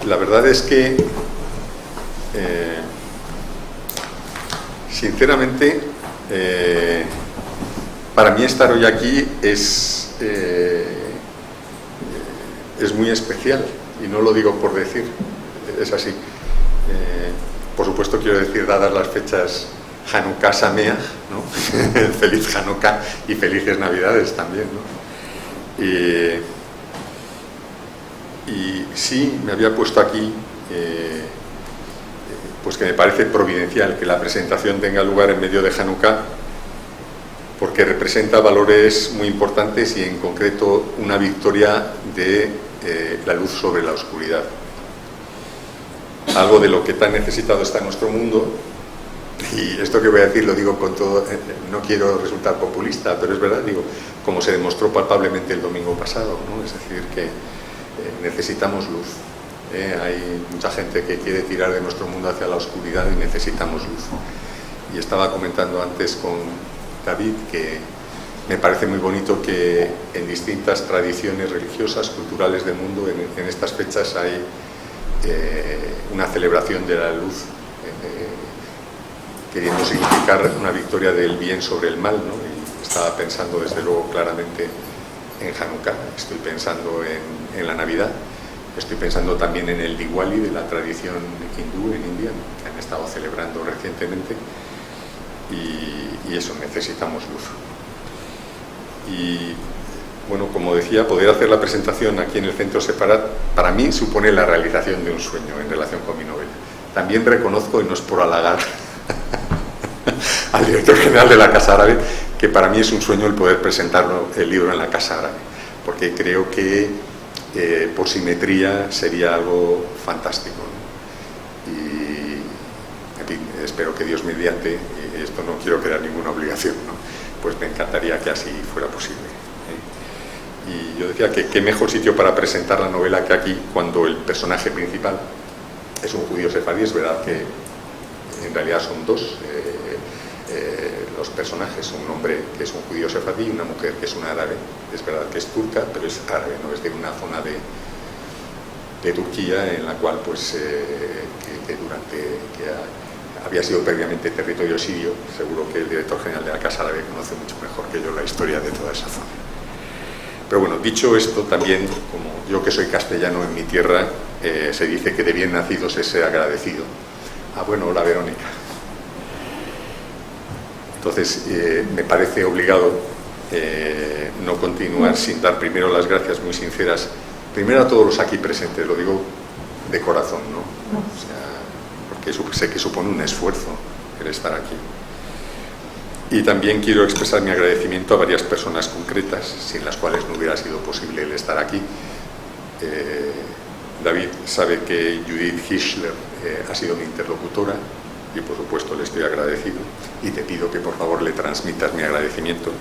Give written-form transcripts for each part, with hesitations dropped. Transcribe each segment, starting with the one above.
la verdad es que, sinceramente, para mí estar hoy aquí es muy especial, y no lo digo por decir, es así. Por supuesto, quiero decir, dadas las fechas Hanukkah Sameach, ¿no? Feliz Hanukkah y felices Navidades también, ¿no? Y sí, me había puesto aquí, pues que me parece providencial que la presentación tenga lugar en medio de Hanukkah, porque representa valores muy importantes y en concreto una victoria de la luz sobre la oscuridad. Algo de lo que tan necesitado está en nuestro mundo, y esto que voy a decir lo digo con todo, no quiero resultar populista, pero es verdad, digo, como se demostró palpablemente el domingo pasado, ¿no? Es decir, que necesitamos luz. Hay mucha gente que quiere tirar de nuestro mundo hacia la oscuridad y necesitamos luz. Y estaba comentando antes con David que me parece muy bonito que en distintas tradiciones religiosas, culturales del mundo, en estas fechas hay una celebración de la luz, queriendo significar una victoria del bien sobre el mal, ¿no? Y estaba pensando desde luego claramente en Hanukkah, estoy pensando en la Navidad, estoy pensando también en el Diwali de la tradición hindú en India, ¿no? Que han estado celebrando recientemente, y eso, necesitamos luz. Y bueno, como decía, poder hacer la presentación aquí en el Centro Separat para mí supone la realización de un sueño en relación con mi novela. También reconozco, y no es por halagar al director general de la Casa Árabe, que para mí es un sueño el poder presentar el libro en la Casa Árabe, porque creo que por simetría sería algo fantástico, ¿no? Y en fin, espero que Dios mediante, y esto no quiero crear ninguna obligación, ¿no? Pues me encantaría que así fuera posible. Y yo decía que qué mejor sitio para presentar la novela que aquí, cuando el personaje principal es un judío sefardí. Es verdad que en realidad son dos los personajes, un hombre que es un judío sefardí y una mujer que es una árabe. Es verdad que es turca, pero es árabe, no es de una zona de Turquía en la cual pues que había sido previamente territorio sirio. Seguro que el director general de la Casa Árabe conoce mucho mejor que yo la historia de toda esa zona. Pero bueno, dicho esto, también, como yo que soy castellano en mi tierra, se dice que de bien nacidos es ser agradecido. Bueno, hola Verónica. Entonces, me parece obligado no continuar sin dar primero las gracias muy sinceras, primero a todos los aquí presentes, lo digo de corazón, ¿no? O sea, porque sé que supone un esfuerzo el estar aquí. Y también quiero expresar mi agradecimiento a varias personas concretas, sin las cuales no hubiera sido posible el estar aquí. David sabe que Judith Hischler ha sido mi interlocutora, y por supuesto le estoy agradecido, y te pido que por favor le transmitas mi agradecimiento.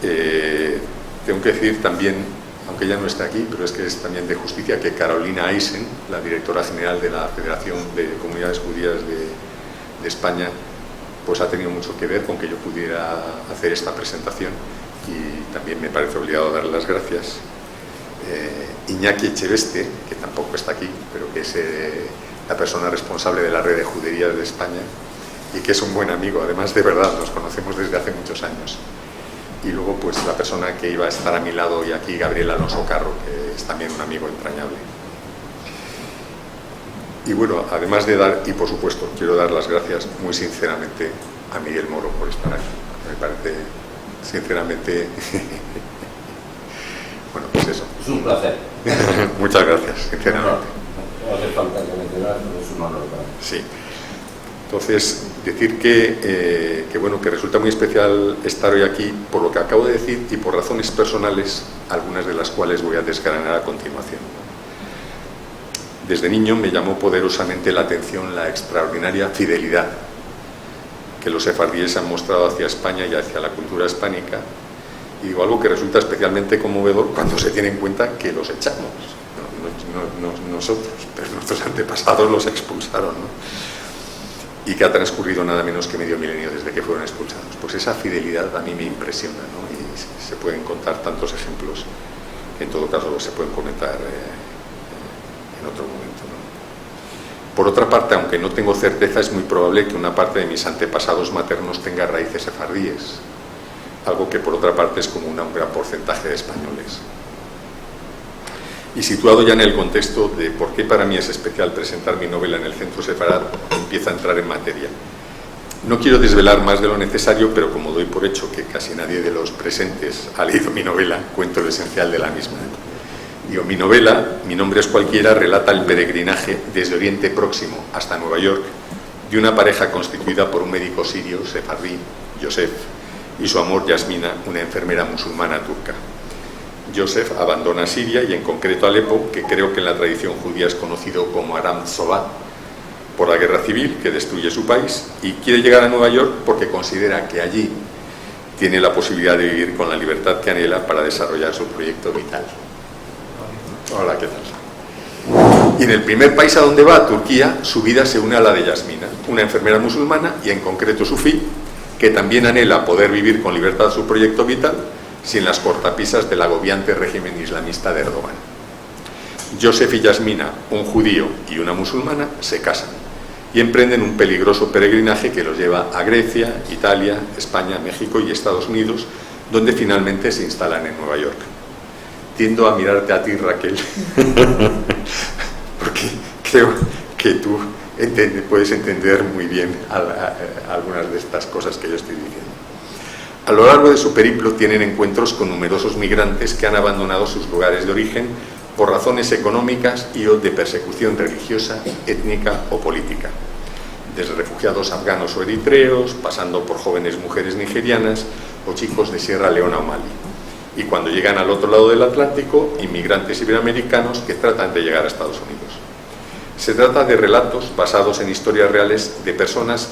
Tengo que decir también, aunque ella no está aquí, pero es que es también de justicia, que Carolina Eisen, la directora general de la Federación de Comunidades Judías de España, pues ha tenido mucho que ver con que yo pudiera hacer esta presentación, y también me parece obligado dar las gracias. Iñaki Echeveste, que tampoco está aquí, pero que es la persona responsable de la red de juderías de España, y que es un buen amigo, además de verdad, nos conocemos desde hace muchos años. Y luego pues la persona que iba a estar a mi lado y aquí, Gabriel Alonso Carro, que es también un amigo entrañable. Y bueno, además de dar, y por supuesto quiero dar las gracias muy sinceramente a Miguel Moro por estar aquí. Me parece sinceramente bueno, pues eso. Es un placer. Muchas gracias, sinceramente. No hace falta que mencionar, pero es un honor para mí. Sí. Entonces, decir que bueno, que resulta muy especial estar hoy aquí por lo que acabo de decir y por razones personales, algunas de las cuales voy a desgranar a continuación. Desde niño me llamó poderosamente la atención la extraordinaria fidelidad que los sefardíes han mostrado hacia España y hacia la cultura hispánica, y digo algo que resulta especialmente conmovedor cuando se tiene en cuenta que los echamos, no nosotros, pero nuestros antepasados los expulsaron, ¿no? Y que ha transcurrido nada menos que medio milenio desde que fueron expulsados. Pues esa fidelidad a mí me impresiona, ¿no? Y se pueden contar tantos ejemplos, que en todo caso se pueden comentar en en otro momento, ¿no? Por otra parte, aunque no tengo certeza, es muy probable que una parte de mis antepasados maternos tenga raíces sefardíes, algo que por otra parte es común a un gran porcentaje de españoles. Y situado ya en el contexto de por qué para mí es especial presentar mi novela en el Centro Sefarad, empieza a entrar en materia. No quiero desvelar más de lo necesario, pero como doy por hecho que casi nadie de los presentes ha leído mi novela, cuento lo esencial de la misma. Digo, mi novela, Mi nombre es cualquiera, relata el peregrinaje desde Oriente Próximo hasta Nueva York de una pareja constituida por un médico sirio, sefardí, Yosef, y su amor, Yasmina, una enfermera musulmana turca. Yosef abandona Siria y en concreto Alepo, que creo que en la tradición judía es conocido como Aram Zobá, por la guerra civil que destruye su país, y quiere llegar a Nueva York porque considera que allí tiene la posibilidad de vivir con la libertad que anhela para desarrollar su proyecto vital. Hola, ¿qué tal? Y en el primer país a donde va, Turquía, su vida se une a la de Yasmina, una enfermera musulmana y en concreto sufí, que también anhela poder vivir con libertad su proyecto vital sin las cortapisas del agobiante régimen islamista de Erdogan. Yosef y Yasmina, un judío y una musulmana, se casan y emprenden un peligroso peregrinaje que los lleva a Grecia, Italia, España, México y Estados Unidos, donde finalmente se instalan en Nueva York. Tiendo a mirarte a ti, Raquel, porque creo que tú puedes entender muy bien algunas de estas cosas que yo estoy diciendo. A lo largo de su periplo tienen encuentros con numerosos migrantes que han abandonado sus lugares de origen por razones económicas y o de persecución religiosa, étnica o política, desde refugiados afganos o eritreos, pasando por jóvenes mujeres nigerianas o chicos de Sierra Leona o Mali. Y cuando llegan al otro lado del Atlántico, inmigrantes iberoamericanos que tratan de llegar a Estados Unidos. Se trata de relatos basados en historias reales de personas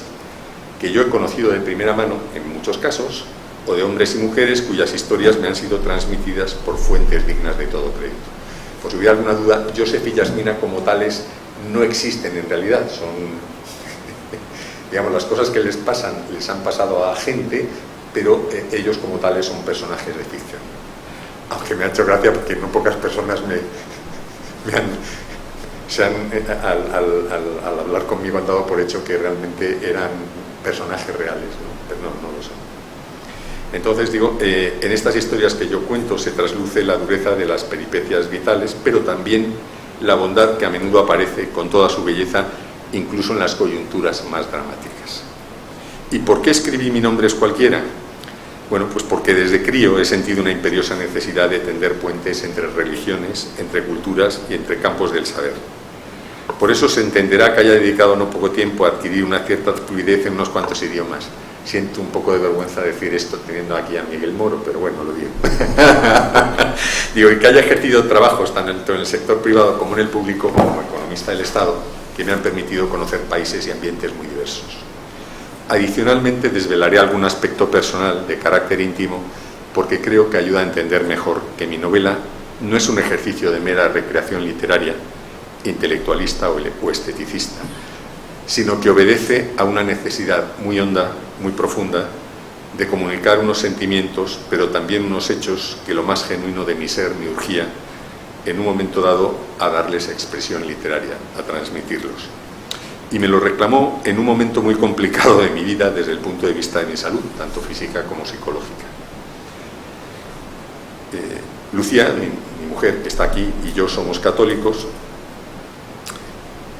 que yo he conocido de primera mano, en muchos casos, o de hombres y mujeres cuyas historias me han sido transmitidas por fuentes dignas de todo crédito. Por si hubiera alguna duda, Yosef y Yasmina como tales no existen en realidad, son, digamos, las cosas que les pasan, les han pasado a gente, pero ellos como tales son personajes de ficción. Aunque me ha hecho gracia porque no pocas personas al hablar conmigo han dado por hecho que realmente eran personajes reales, ¿no? Pero no lo son. Entonces digo, en estas historias que yo cuento se trasluce la dureza de las peripecias vitales, pero también la bondad que a menudo aparece con toda su belleza, incluso en las coyunturas más dramáticas. ¿Y por qué escribí Mi nombre es cualquiera? Bueno, pues porque desde crío he sentido una imperiosa necesidad de tender puentes entre religiones, entre culturas y entre campos del saber. Por eso se entenderá que haya dedicado no poco tiempo a adquirir una cierta fluidez en unos cuantos idiomas. Siento un poco de vergüenza decir esto teniendo aquí a Miguel Moro, pero bueno, lo digo. Digo, y que haya ejercido trabajos tanto en el sector privado como en el público, como economista del Estado, que me han permitido conocer países y ambientes muy diversos. Adicionalmente, desvelaré algún aspecto personal de carácter íntimo, porque creo que ayuda a entender mejor que mi novela no es un ejercicio de mera recreación literaria, intelectualista o esteticista, sino que obedece a una necesidad muy honda, muy profunda, de comunicar unos sentimientos, pero también unos hechos que lo más genuino de mi ser me urgía, en un momento dado, a darles expresión literaria, a transmitirlos. Y me lo reclamó en un momento muy complicado de mi vida desde el punto de vista de mi salud, tanto física como psicológica. Lucía, mi mujer, que está aquí, y yo somos católicos.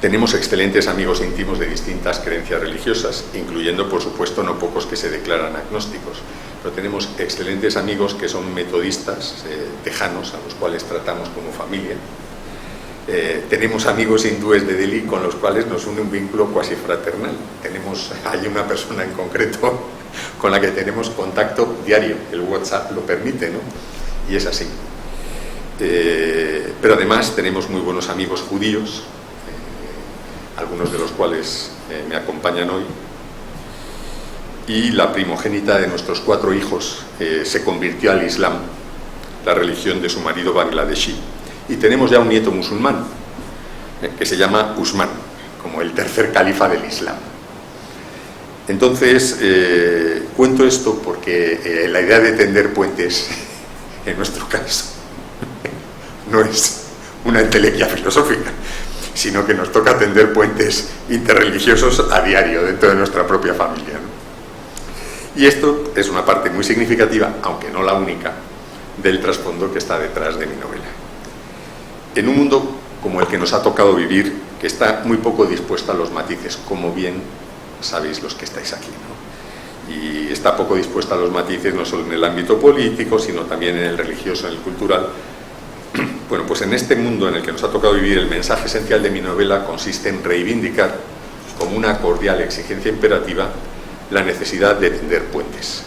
Tenemos excelentes amigos íntimos de distintas creencias religiosas, incluyendo, por supuesto, no pocos que se declaran agnósticos, pero tenemos excelentes amigos que son metodistas, tejanos, a los cuales tratamos como familia. Tenemos amigos hindúes de Delhi con los cuales nos une un vínculo cuasi fraternal. Hay una persona en concreto con la que tenemos contacto diario, el WhatsApp lo permite, ¿no? Y es así. Pero además tenemos muy buenos amigos judíos, algunos de los cuales me acompañan hoy, y la primogénita de nuestros 4 hijos se convirtió al Islam, la religión de su marido bangladesí, y tenemos ya un nieto musulmán que se llama Usman, como el tercer califa del Islam. Entonces cuento esto porque la idea de tender puentes en nuestro caso no es una entelequia filosófica, sino que nos toca tender puentes interreligiosos a diario dentro de nuestra propia familia, ¿no? Y esto es una parte muy significativa, aunque no la única, del trasfondo que está detrás de mi novela. En un mundo como el que nos ha tocado vivir, que está muy poco dispuesto a los matices, como bien sabéis los que estáis aquí, ¿no? Y está poco dispuesta a los matices no solo en el ámbito político, sino también en el religioso, en el cultural. Bueno, pues en este mundo en el que nos ha tocado vivir, el mensaje esencial de mi novela consiste en reivindicar, como una cordial exigencia imperativa, la necesidad de tender puentes,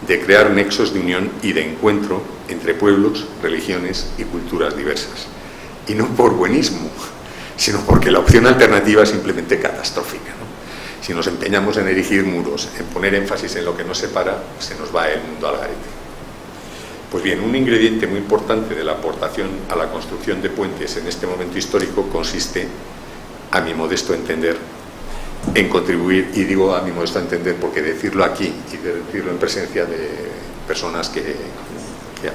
de crear nexos de unión y de encuentro entre pueblos, religiones y culturas diversas. Y no por buenismo, sino porque la opción alternativa es simplemente catastrófica, ¿no? Si nos empeñamos en erigir muros, en poner énfasis en lo que nos separa, se nos va el mundo al garete. Pues bien, un ingrediente muy importante de la aportación a la construcción de puentes en este momento histórico consiste, a mi modesto entender, en contribuir, y digo a mi modesto entender porque decirlo aquí y decirlo en presencia de personas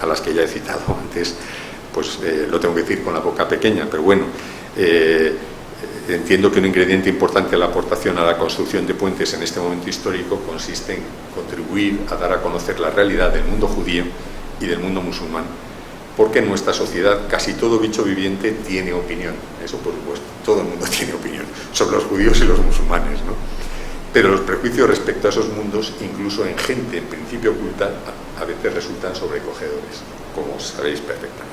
a las que ya he citado antes, pues lo tengo que decir con la boca pequeña, pero bueno, entiendo que un ingrediente importante de la aportación a la construcción de puentes en este momento histórico consiste en contribuir a dar a conocer la realidad del mundo judío y del mundo musulmán, porque en nuestra sociedad casi todo bicho viviente tiene opinión, eso por supuesto, todo el mundo tiene opinión sobre los judíos y los musulmanes, ¿no? Pero los prejuicios respecto a esos mundos, incluso en gente en principio oculta, a veces resultan sobrecogedores, como sabéis perfectamente.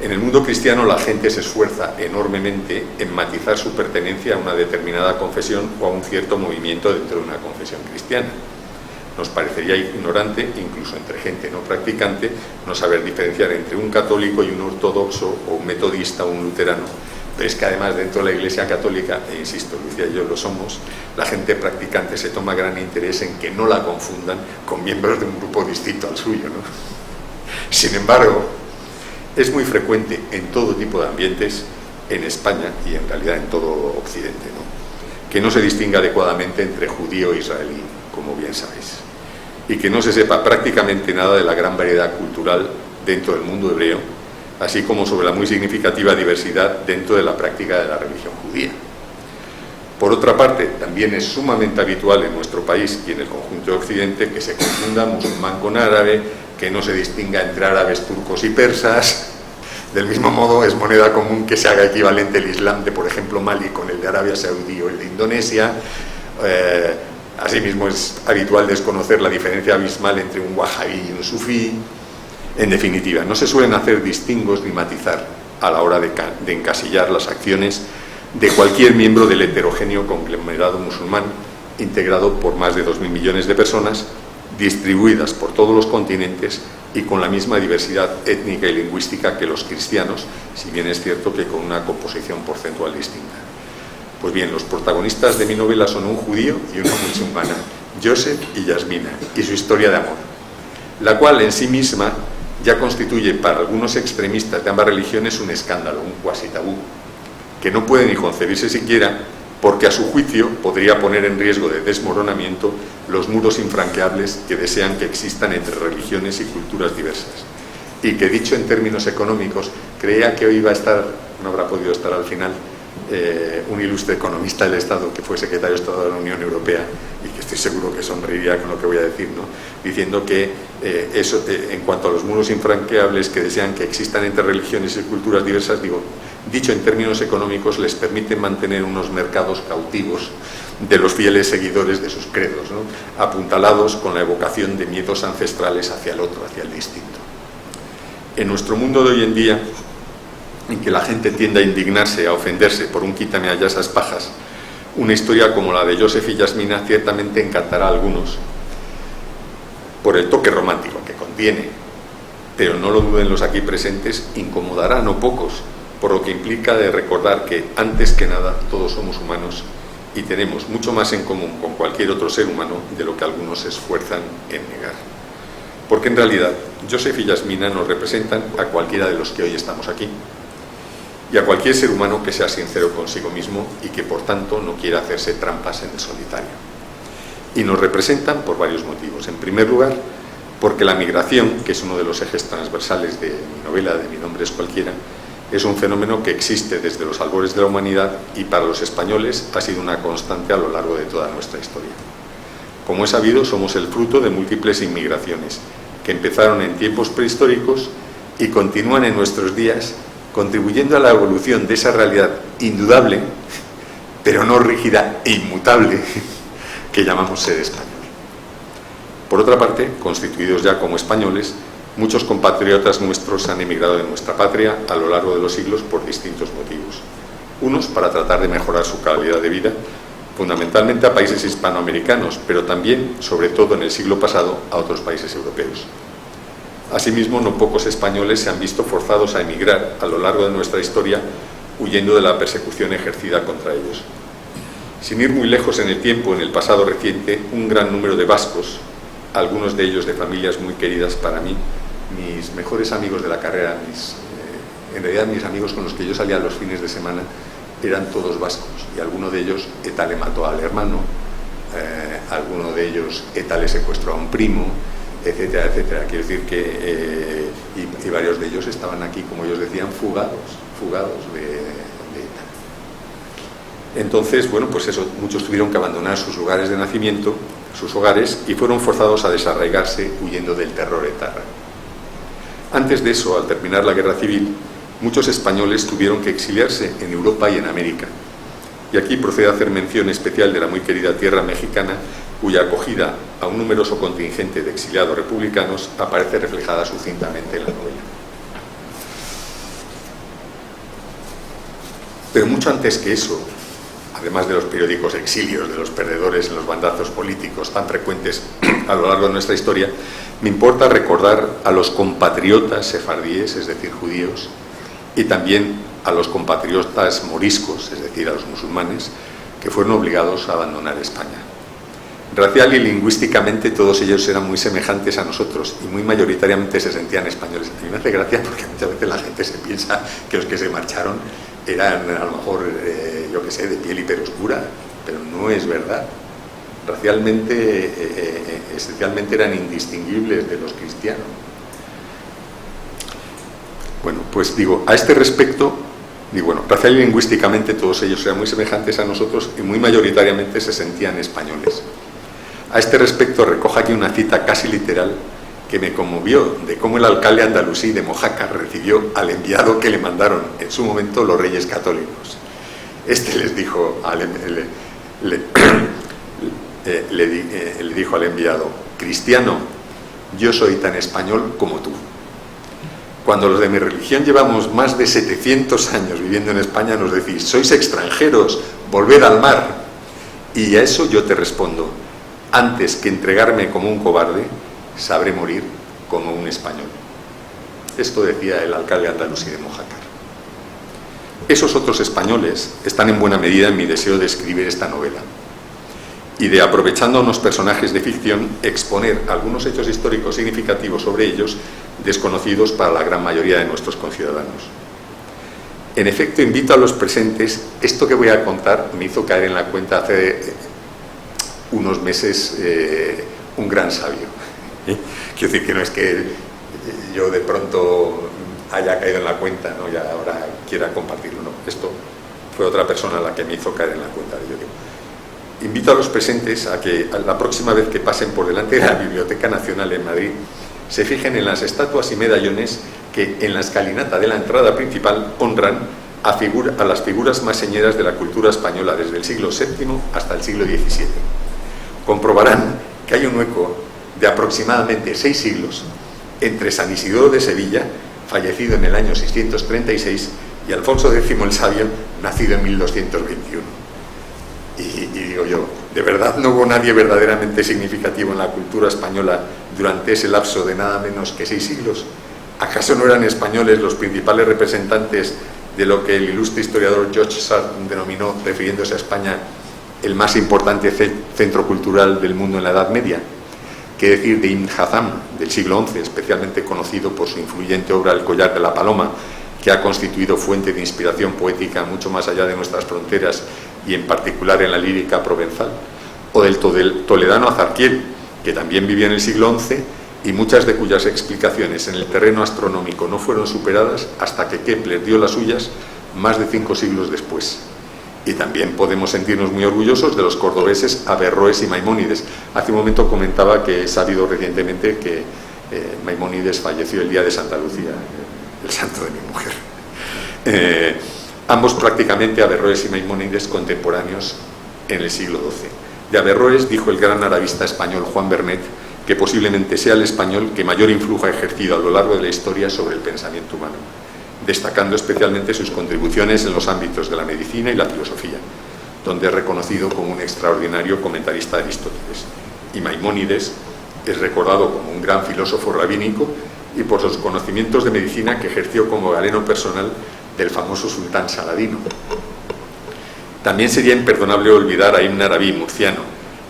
En el mundo cristiano la gente se esfuerza enormemente en matizar su pertenencia a una determinada confesión o a un cierto movimiento dentro de una confesión cristiana. Nos parecería ignorante, incluso entre gente no practicante, no saber diferenciar entre un católico y un ortodoxo, o un metodista o un luterano. Pero es que además dentro de la Iglesia Católica, e insisto, Lucía y yo lo somos, la gente practicante se toma gran interés en que no la confundan con miembros de un grupo distinto al suyo, ¿no? Sin embargo, es muy frecuente en todo tipo de ambientes, en España y en realidad en todo Occidente, ¿no?, que no se distinga adecuadamente entre judío e israelí, como bien sabéis, y que no se sepa prácticamente nada de la gran variedad cultural dentro del mundo hebreo, así como sobre la muy significativa diversidad dentro de la práctica de la religión judía. Por otra parte, también es sumamente habitual en nuestro país y en el conjunto de Occidente que se confunda musulmán con árabe, que no se distinga entre árabes, turcos y persas. Del mismo modo, es moneda común que se haga equivalente el Islam de, por ejemplo, Mali con el de Arabia Saudí o el de Indonesia. Asimismo, es habitual desconocer la diferencia abismal entre un wahabí y un sufí. En definitiva, no se suelen hacer distingos ni matizar a la hora de encasillar las acciones de cualquier miembro del heterogéneo conglomerado musulmán, integrado por más de 2.000 millones de personas, distribuidas por todos los continentes y con la misma diversidad étnica y lingüística que los cristianos, si bien es cierto que con una composición porcentual distinta. Pues bien, los protagonistas de mi novela son un judío y una musulmana, Yosef y Yasmina, y su historia de amor, la cual en sí misma ya constituye para algunos extremistas de ambas religiones un escándalo, un cuasi tabú, que no puede ni concebirse siquiera, porque a su juicio podría poner en riesgo de desmoronamiento los muros infranqueables que desean que existan entre religiones y culturas diversas. Y que, dicho en términos económicos, creía que hoy iba a estar, no habrá podido estar al final, un ilustre economista del Estado que fue secretario de Estado de la Unión Europea y que estoy seguro que sonreiría con lo que voy a decir, ¿no?, diciendo que en cuanto a los muros infranqueables que desean que existan entre religiones y culturas diversas, dicho en términos económicos, les permite mantener unos mercados cautivos de los fieles seguidores de sus credos, ¿no?, apuntalados con la evocación de miedos ancestrales hacia el otro, hacia el distinto. En nuestro mundo de hoy en día, en que la gente tiende a indignarse, a ofenderse por un quítame allá esas pajas, una historia como la de Yosef y Yasmina ciertamente encantará a algunos por el toque romántico que contiene, pero no lo duden los aquí presentes, incomodará a no pocos, por lo que implica de recordar que, antes que nada, todos somos humanos y tenemos mucho más en común con cualquier otro ser humano de lo que algunos se esfuerzan en negar. Porque en realidad, Yosef y Yasmina nos representan a cualquiera de los que hoy estamos aquí, y a cualquier ser humano que sea sincero consigo mismo y que, por tanto, no quiera hacerse trampas en el solitario. Y nos representan por varios motivos. En primer lugar, porque la migración, que es uno de los ejes transversales de mi novela, de Mi nombre es cualquiera, es un fenómeno que existe desde los albores de la humanidad y para los españoles ha sido una constante a lo largo de toda nuestra historia. Como es sabido, somos el fruto de múltiples inmigraciones que empezaron en tiempos prehistóricos y continúan en nuestros días, contribuyendo a la evolución de esa realidad indudable, pero no rígida e inmutable, que llamamos ser español. Por otra parte, constituidos ya como españoles, muchos compatriotas nuestros han emigrado de nuestra patria a lo largo de los siglos por distintos motivos. Unos para tratar de mejorar su calidad de vida, fundamentalmente a países hispanoamericanos, pero también, sobre todo en el siglo pasado, a otros países europeos. Asimismo, no pocos españoles se han visto forzados a emigrar a lo largo de nuestra historia, huyendo de la persecución ejercida contra ellos. Sin ir muy lejos en el tiempo, en el pasado reciente, un gran número de vascos, algunos de ellos de familias muy queridas para mí, mis mejores amigos de la carrera, en realidad mis amigos con los que yo salía los fines de semana, eran todos vascos, y alguno de ellos ETA le mató al hermano, alguno de ellos ETA le secuestró a un primo, etcétera, etcétera. Quiero decir que y varios de ellos estaban aquí, como ellos decían, fugados de ETA. Entonces, bueno, pues eso, muchos tuvieron que abandonar sus lugares de nacimiento, sus hogares, y fueron forzados a desarraigarse huyendo del terror etarra. Antes de eso, al terminar la guerra civil, muchos españoles tuvieron que exiliarse en Europa y en América. Y aquí procede a hacer mención especial de la muy querida tierra mexicana, cuya acogida a un numeroso contingente de exiliados republicanos aparece reflejada sucintamente en la novela. Pero mucho antes que eso, además de los periódicos exilios, de los perdedores en los bandazos políticos tan frecuentes a lo largo de nuestra historia, me importa recordar a los compatriotas sefardíes, es decir, judíos, y también a los compatriotas moriscos, es decir, a los musulmanes, que fueron obligados a abandonar España. Racial y lingüísticamente todos ellos eran muy semejantes a nosotros y muy mayoritariamente se sentían españoles. A mí me hace gracia porque muchas veces la gente se piensa que los que se marcharon eran a lo mejor, yo qué sé, de piel hiperoscura, pero no es verdad. Racialmente, esencialmente eran indistinguibles de los cristianos. Bueno, pues digo, a este respecto, racial y lingüísticamente todos ellos eran muy semejantes a nosotros y muy mayoritariamente se sentían españoles. A este respecto recojo aquí una cita casi literal que me conmovió de cómo el alcalde andalusí de Mojácar recibió al enviado que le mandaron en su momento los reyes católicos. Este les dijo le dijo al enviado: cristiano, yo soy tan español como tú. Cuando los de mi religión llevamos más de 700 años viviendo en España, nos decís: sois extranjeros, volved al mar. Y a eso yo te respondo: antes que entregarme como un cobarde, sabré morir como un español. Esto decía el alcalde andalusí de Mojácar. Esos otros españoles están en buena medida en mi deseo de escribir esta novela y de, aprovechando a unos personajes de ficción, exponer algunos hechos históricos significativos sobre ellos, desconocidos para la gran mayoría de nuestros conciudadanos. En efecto, invito a los presentes, esto que voy a contar me hizo caer en la cuenta hace unos meses un gran sabio. Quiero decir que no es que yo de pronto haya caído en la cuenta, ¿no? Y ahora quiera compartirlo, no. Esto fue otra persona la que me hizo caer en la cuenta. Yo digo, invito a los presentes a que la próxima vez que pasen por delante de la Biblioteca Nacional en Madrid se fijen en las estatuas y medallones que en la escalinata de la entrada principal honran a las figuras más señeras de la cultura española desde el siglo VII hasta el siglo XVII. Comprobarán que hay un hueco de aproximadamente 6 siglos entre San Isidoro de Sevilla, fallecido en el año 636, y Alfonso X el Sabio, nacido en 1221. Y digo yo, ¿de verdad no hubo nadie verdaderamente significativo en la cultura española durante ese lapso de nada menos que 6 siglos? ¿Acaso no eran españoles los principales representantes de lo que el ilustre historiador George Sand denominó, refiriéndose a España, el más importante centro cultural del mundo en la Edad Media? ¿Qué decir de Ibn Hazm, del siglo XI, especialmente conocido por su influyente obra El collar de la paloma, que ha constituido fuente de inspiración poética mucho más allá de nuestras fronteras y en particular en la lírica provenzal? O del toledano Azarquiel, que también vivió en el siglo XI y muchas de cuyas explicaciones en el terreno astronómico no fueron superadas hasta que Kepler dio las suyas más de 5 siglos después. Y también podemos sentirnos muy orgullosos de los cordobeses Averroes y Maimónides. Hace un momento comentaba que he sabido recientemente que Maimónides falleció el día de Santa Lucía, el santo de mi mujer. Ambos prácticamente, Averroes y Maimónides, contemporáneos en el siglo XII. De Averroes dijo el gran arabista español Juan Bernet que posiblemente sea el español que mayor influjo ha ejercido a lo largo de la historia sobre el pensamiento humano, destacando especialmente sus contribuciones en los ámbitos de la medicina y la filosofía, donde es reconocido como un extraordinario comentarista de Aristóteles. Y Maimónides es recordado como un gran filósofo rabínico y por sus conocimientos de medicina que ejerció como galeno personal del famoso sultán Saladino. También sería imperdonable olvidar a Ibn Arabi, murciano,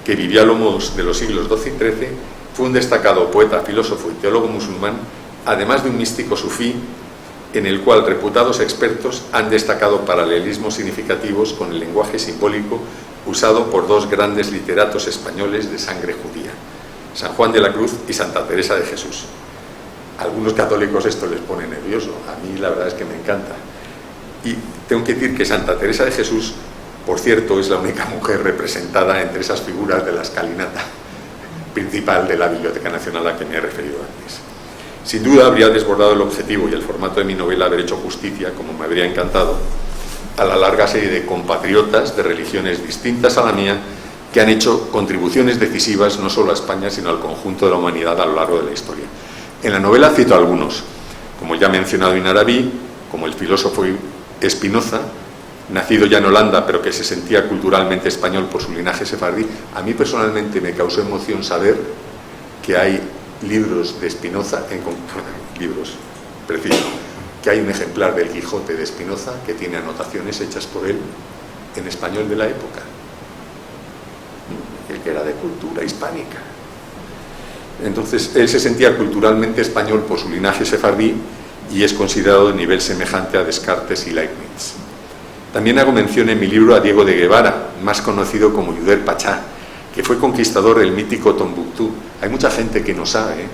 que vivió a lomos de los siglos XII y XIII, fue un destacado poeta, filósofo y teólogo musulmán, además de un místico sufí, en el cual reputados expertos han destacado paralelismos significativos con el lenguaje simbólico usado por dos grandes literatos españoles de sangre judía, San Juan de la Cruz y Santa Teresa de Jesús. A algunos católicos esto les pone nervioso, a mí la verdad es que me encanta. Y tengo que decir que Santa Teresa de Jesús, por cierto, es la única mujer representada entre esas figuras de la escalinata principal de la Biblioteca Nacional a la que me he referido antes. Sin duda habría desbordado el objetivo y el formato de mi novela haber hecho justicia, como me habría encantado, a la larga serie de compatriotas de religiones distintas a la mía que han hecho contribuciones decisivas no solo a España, sino al conjunto de la humanidad a lo largo de la historia. En la novela cito algunos, como ya he mencionado Ibn Arabi, como el filósofo Spinoza, nacido ya en Holanda, pero que se sentía culturalmente español por su linaje sefardí. A mí personalmente me causó emoción saber que hay libros de Spinoza, libros, preciso, que hay un ejemplar del Quijote de Spinoza que tiene anotaciones hechas por él en español de la época, el que era de cultura hispánica. Entonces, él se sentía culturalmente español por su linaje sefardí y es considerado de nivel semejante a Descartes y Leibniz. También hago mención en mi libro a Diego de Guevara, más conocido como Yuder Pachá, que fue conquistador del mítico Tombuctú. Hay mucha gente que no sabe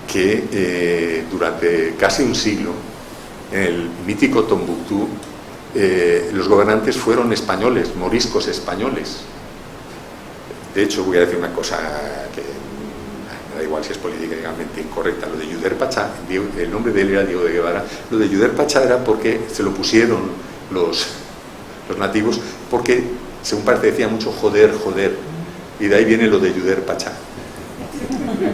que durante casi un siglo, en el mítico Tombuctú, los gobernantes fueron españoles, moriscos españoles. De hecho, voy a decir una cosa que me da igual si es políticamente incorrecta. Lo de Yuder Pachá, el nombre de él era Diego de Guevara. Lo de Yuder Pachá era porque se lo pusieron los nativos, porque según parece decía mucho joder, joder, y de ahí viene lo de Yuder Pachá.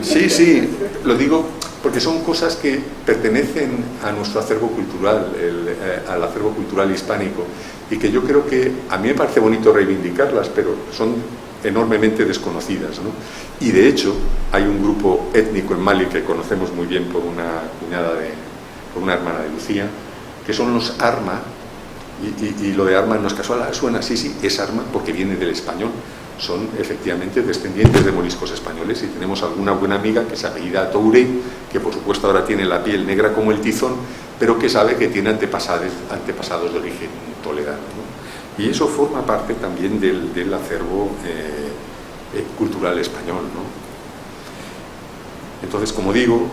Sí, lo digo porque son cosas que pertenecen a nuestro acervo cultural, al acervo cultural hispánico, y que yo creo que a mí me parece bonito reivindicarlas, pero son enormemente desconocidas, ¿no? Y de hecho hay un grupo étnico en Mali que conocemos muy bien por una por una hermana de Lucía, que son los Arma. Y lo de Arma no es casual, suena así, es Arma porque viene del español. Son efectivamente descendientes de moriscos españoles y tenemos alguna buena amiga que se apellida Touré, que por supuesto ahora tiene la piel negra como el tizón, pero que sabe que tiene antepasados de origen toledano, ¿no? Y eso forma parte también del acervo cultural español, ¿no? Entonces, como digo,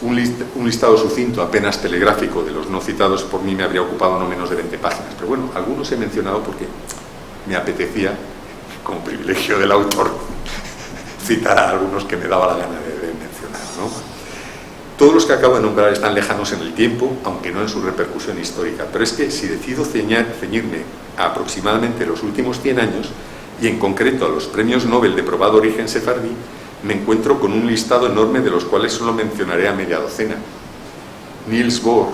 un listado sucinto, apenas telegráfico, de los no citados por mí me habría ocupado no menos de 20 páginas. Pero bueno, algunos he mencionado porque me apetecía, como privilegio del autor, citar a algunos que me daba la gana de mencionar, ¿no? Todos los que acabo de nombrar están lejanos en el tiempo, aunque no en su repercusión histórica. Pero es que si decido ceñirme a aproximadamente los últimos 100 años, y en concreto a los premios Nobel de probado origen sefardí, me encuentro con un listado enorme de los cuales solo mencionaré a media docena. Niels Bohr,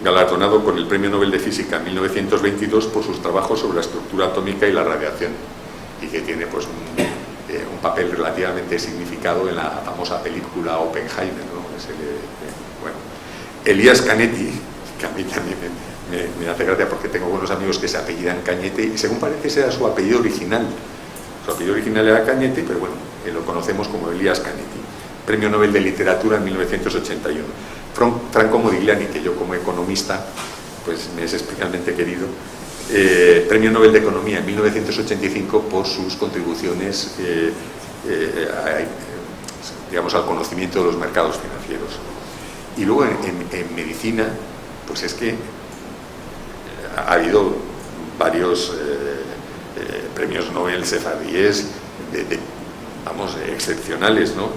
galardonado con el Premio Nobel de Física en 1922 por sus trabajos sobre la estructura atómica y la radiación, y que tiene pues un papel relativamente significado en la famosa película Oppenheimer, ¿no? Bueno, Elías Canetti, que a mí también me hace gracia porque tengo buenos amigos que se apellidan Cañete, y según parece ese era su apellido original. Su apellido original era Cañete, pero bueno, lo conocemos como Elías Canetti. Premio Nobel de Literatura en 1981. Franco Modigliani, que yo como economista pues me es especialmente querido, Premio Nobel de Economía en 1985 por sus contribuciones digamos, al conocimiento de los mercados financieros. Y luego en medicina, pues es que ha habido varios premios Nobel sefardíes vamos, excepcionales, ¿no?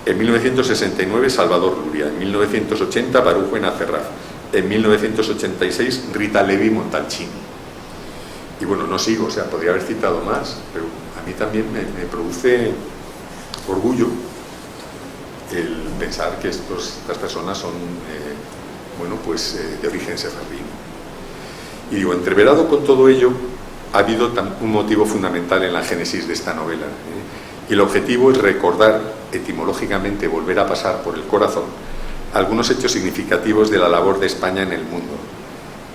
En 1969 Salvador Luria, en 1980 Baruch Ben-Azerraf, en 1986 Rita Levi Montalcini. Y bueno, no sigo, o sea, podría haber citado más, pero a mí también me produce orgullo el pensar que estas personas son, bueno, pues de origen sefardí. Y digo, entreverado con todo ello, ha habido un motivo fundamental en la génesis de esta novela. Y el objetivo es recordar, etimológicamente, volver a pasar por el corazón, algunos hechos significativos de la labor de España en el mundo.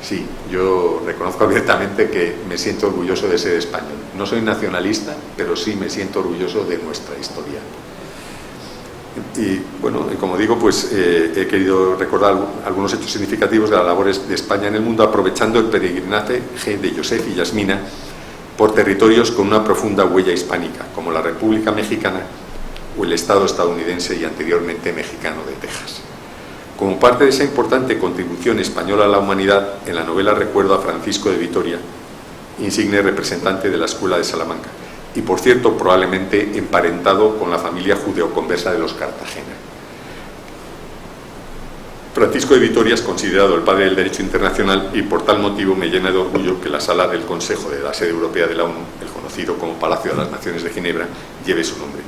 Sí, yo reconozco abiertamente que me siento orgulloso de ser español. No soy nacionalista, pero sí me siento orgulloso de nuestra historia. Y bueno, como digo, pues he querido recordar algunos hechos significativos de las labores de España en el mundo, aprovechando el peregrinaje de Yosef y Yasmina por territorios con una profunda huella hispánica, como la República Mexicana o el Estado estadounidense y anteriormente mexicano de Texas. Como parte de esa importante contribución española a la humanidad, en la novela recuerdo a Francisco de Vitoria, insigne representante de la Escuela de Salamanca, y por cierto probablemente emparentado con la familia judeoconversa de los Cartagena. Francisco de Vitoria es considerado el padre del derecho internacional y por tal motivo me llena de orgullo que la sala del Consejo de la sede europea de la ONU, el conocido como Palacio de las Naciones de Ginebra, lleve su nombre.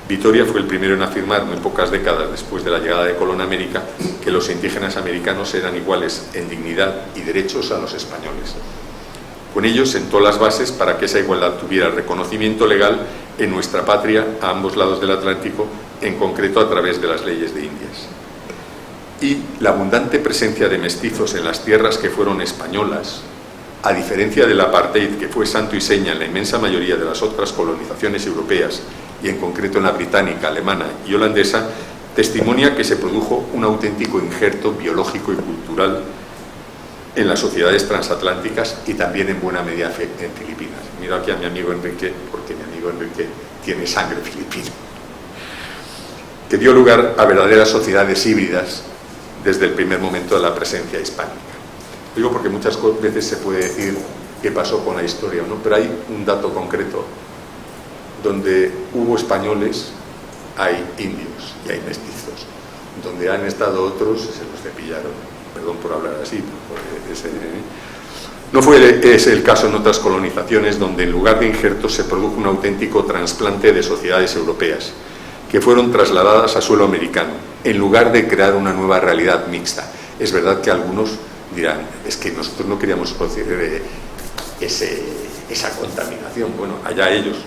Vitoria fue el primero en afirmar, muy pocas décadas después de la llegada de Colón a América, que los indígenas americanos eran iguales en dignidad y derechos a los españoles. Con ello sentó las bases para que esa igualdad tuviera reconocimiento legal en nuestra patria a ambos lados del Atlántico, en concreto a través de las leyes de Indias. Y la abundante presencia de mestizos en las tierras que fueron españolas, a diferencia del apartheid, que fue santo y seña en la inmensa mayoría de las otras colonizaciones europeas, y en concreto en la británica, alemana y holandesa, testimonia que se produjo un auténtico injerto biológico y cultural en las sociedades transatlánticas y también en buena medida en Filipinas. Miro aquí a mi amigo Enrique, porque mi amigo Enrique tiene sangre filipina, que dio lugar a verdaderas sociedades híbridas desde el primer momento de la presencia hispánica. Digo porque muchas veces se puede decir qué pasó con la historia, ¿no? Pero hay un dato concreto. Donde hubo españoles, hay indios y hay mestizos. Donde han estado otros, se los cepillaron. Perdón por hablar así. No fue ese el caso en otras colonizaciones, donde en lugar de injertos se produjo un auténtico trasplante de sociedades europeas, que fueron trasladadas a suelo americano, en lugar de crear una nueva realidad mixta. Es verdad que algunos dirán, es que nosotros no queríamos proceder esa contaminación. Bueno, allá ellos.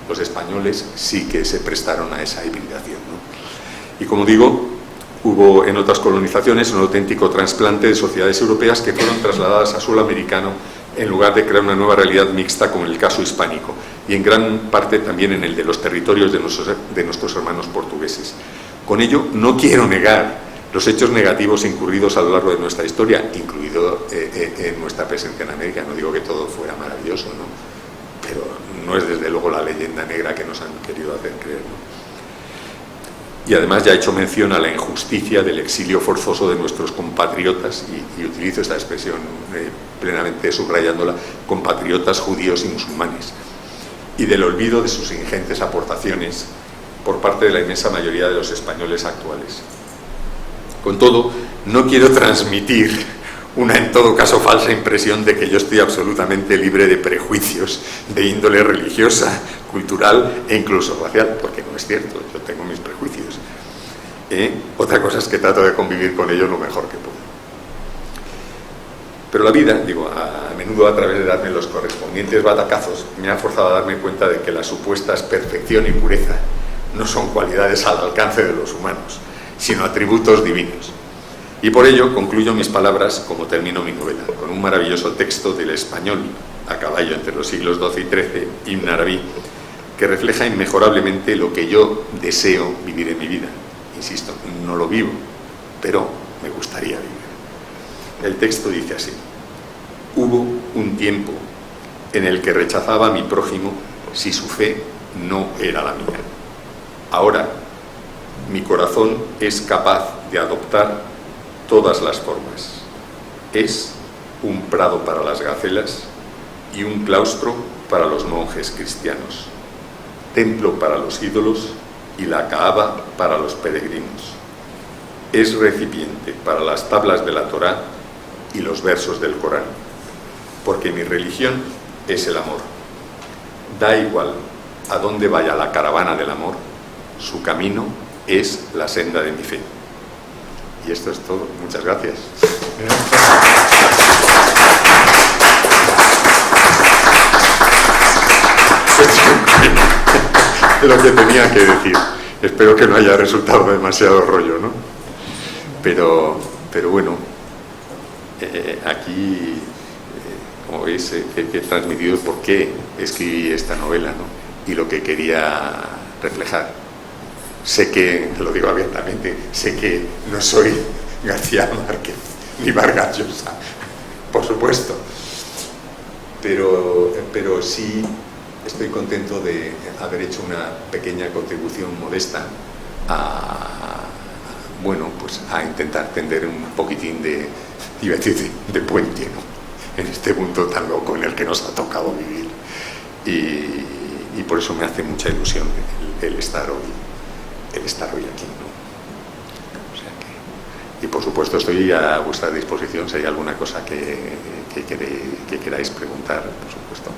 Los españoles sí que se prestaron a esa hibridación, ¿no? Y como digo, hubo en otras colonizaciones un auténtico trasplante de sociedades europeas que fueron trasladadas a suelo americano en lugar de crear una nueva realidad mixta como en el caso hispánico y en gran parte también en el de los territorios de nuestros hermanos portugueses. Con ello no quiero negar los hechos negativos incurridos a lo largo de nuestra historia, incluido en nuestra presencia en América. No digo que todo fuera maravilloso, ¿no? Pero no es desde luego la leyenda negra que nos han querido hacer creer, ¿no? Y además ya he hecho mención a la injusticia del exilio forzoso de nuestros compatriotas, y utilizo esta expresión plenamente subrayándola, compatriotas judíos y musulmanes, y del olvido de sus ingentes aportaciones por parte de la inmensa mayoría de los españoles actuales. Con todo, no quiero transmitir una en todo caso falsa impresión de que yo estoy absolutamente libre de prejuicios de índole religiosa, cultural e incluso racial, porque no es cierto, yo tengo mis prejuicios. Otra cosa es que trato de convivir con ellos lo mejor que puedo. Pero la vida, digo, a menudo a través de darme los correspondientes batacazos, me ha forzado a darme cuenta de que las supuestas perfección y pureza no son cualidades al alcance de los humanos, sino atributos divinos. Y por ello concluyo mis palabras, como termino mi novela, con un maravilloso texto del español, a caballo entre los siglos XII y XIII, Ibn Arabi, que refleja inmejorablemente lo que yo deseo vivir en mi vida. Insisto, no lo vivo, pero me gustaría vivir. El texto dice así: hubo un tiempo en el que rechazaba a mi prójimo si su fe no era la mía. Ahora, Mi corazón es capaz de adoptar todas las formas. Es un prado para las gacelas y un claustro para los monjes cristianos, templo para los ídolos y la Kaaba para los peregrinos. Es recipiente para las tablas de la Torá y los versos del Corán, porque mi religión es el amor. Da igual a dónde vaya la caravana del amor, su camino es la senda de mi fe. Y esto es todo. Muchas gracias. Es lo que tenía que decir. Espero que no haya resultado demasiado rollo, ¿no? Pero bueno, aquí, como veis, he transmitido por qué escribí esta novela, ¿no? Y lo que quería reflejar. Sé que, lo digo abiertamente, sé que no soy García Márquez ni Vargas Llosa, por supuesto, pero sí estoy contento de haber hecho una pequeña contribución modesta a intentar tender un poquitín de puente, ¿no? En este mundo tan loco en el que nos ha tocado vivir, y por eso me hace mucha ilusión el estar hoy aquí, ¿no? O sea que, y por supuesto estoy a vuestra disposición si hay alguna cosa que queráis preguntar, por supuesto.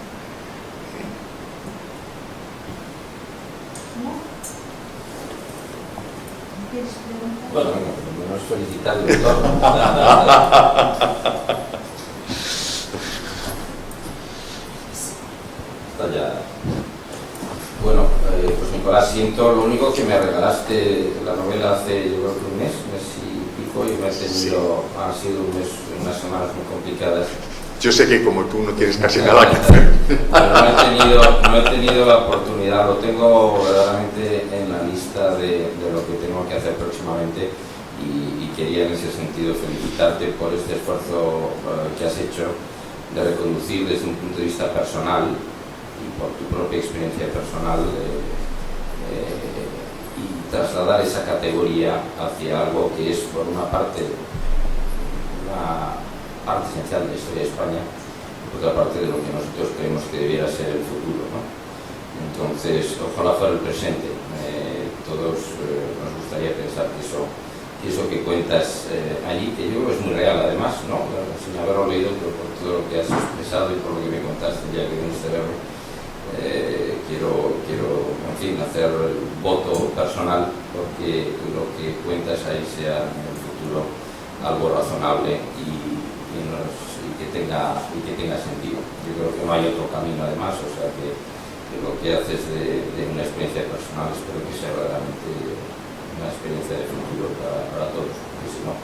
Bueno, no es felicitarle todo. Está ya. Bueno, pues Nicolás, siento, lo único que me regalaste la novela hace, yo creo que un mes y pico, y me he tenido, han sido unas semanas muy complicadas. Yo sé que como tú no tienes casi nada que hacer. Pero no he tenido la oportunidad, lo tengo verdaderamente en la lista de lo que tengo que hacer próximamente, y quería en ese sentido felicitarte por este esfuerzo que has hecho de reconducir desde un punto de vista personal y por tu propia experiencia personal y trasladar esa categoría hacia algo que es, por una parte esencial de la historia de España, y por otra parte de lo que nosotros creemos que debiera ser el futuro, ¿no? Entonces, ojalá fuera el presente. Todos nos gustaría pensar que eso que cuentas allí, que yo creo que es muy real además, ¿no? Sin haberlo leído, pero por todo lo que has expresado y por lo que me contaste ya que viniste a verlo, quiero, en fin, hacer voto personal porque lo que cuentas ahí sea en el futuro algo razonable y que tenga sentido. Yo creo que no hay otro camino además, o sea que lo que haces de una experiencia personal espero que sea verdaderamente una experiencia de futuro para todos, porque si no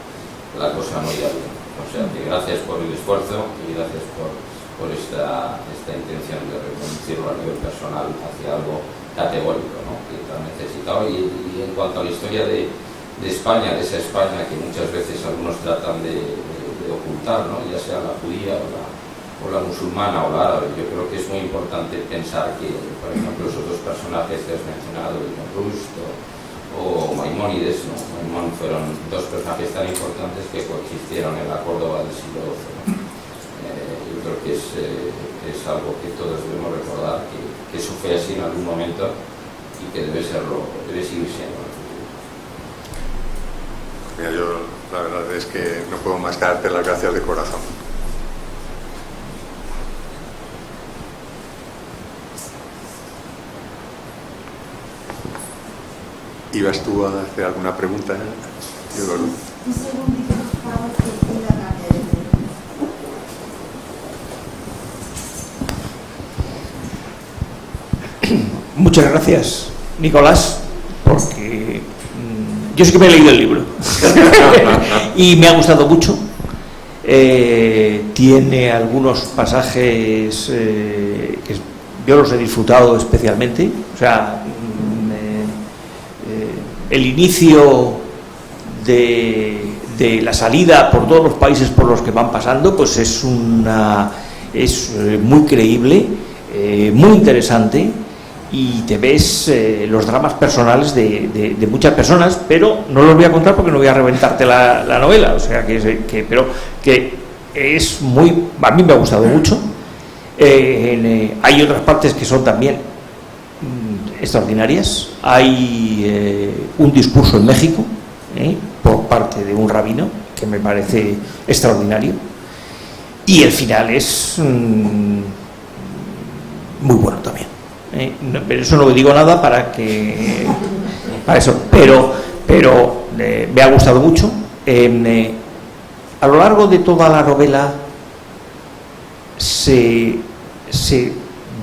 la cosa no irá bien. O sea que gracias por el esfuerzo y gracias por esta intención de reconducirlo a nivel personal hacia algo categórico, ¿no? Que tan necesitado. Y en cuanto a la historia de España, de esa España que muchas veces algunos tratan de ocultar, ¿no? Ya sea la judía o la musulmana o la árabe, yo creo que es muy importante pensar que, por ejemplo, esos dos personajes que has mencionado, Rust o Maimónides, ¿no? Maimón fueron dos personajes tan importantes que coexistieron en la Córdoba del siglo XII, ¿no? Yo creo que es algo que todos debemos recordar, que eso fue así en algún momento y que debe seguir siendo en el futuro. Mira, yo la verdad es que no puedo más que darte las gracias de corazón. ¿Ibas tú a hacer alguna pregunta? Un segundito, por favor, que la cambia de Muchas gracias, Nicolás, porque yo sí que me he leído el libro y me ha gustado mucho. Tiene algunos pasajes que yo los he disfrutado especialmente, o sea, el inicio de la salida por todos los países por los que van pasando, pues es muy creíble, muy interesante, y te ves los dramas personales de muchas personas, pero no los voy a contar porque no voy a reventarte la novela, o sea pero que es muy, a mí me ha gustado mucho. Hay otras partes que son también extraordinarias. Hay un discurso en México por parte de un rabino que me parece extraordinario, y el final es muy bueno también. Pero eso no digo nada para eso, pero me ha gustado mucho. A lo largo de toda la novela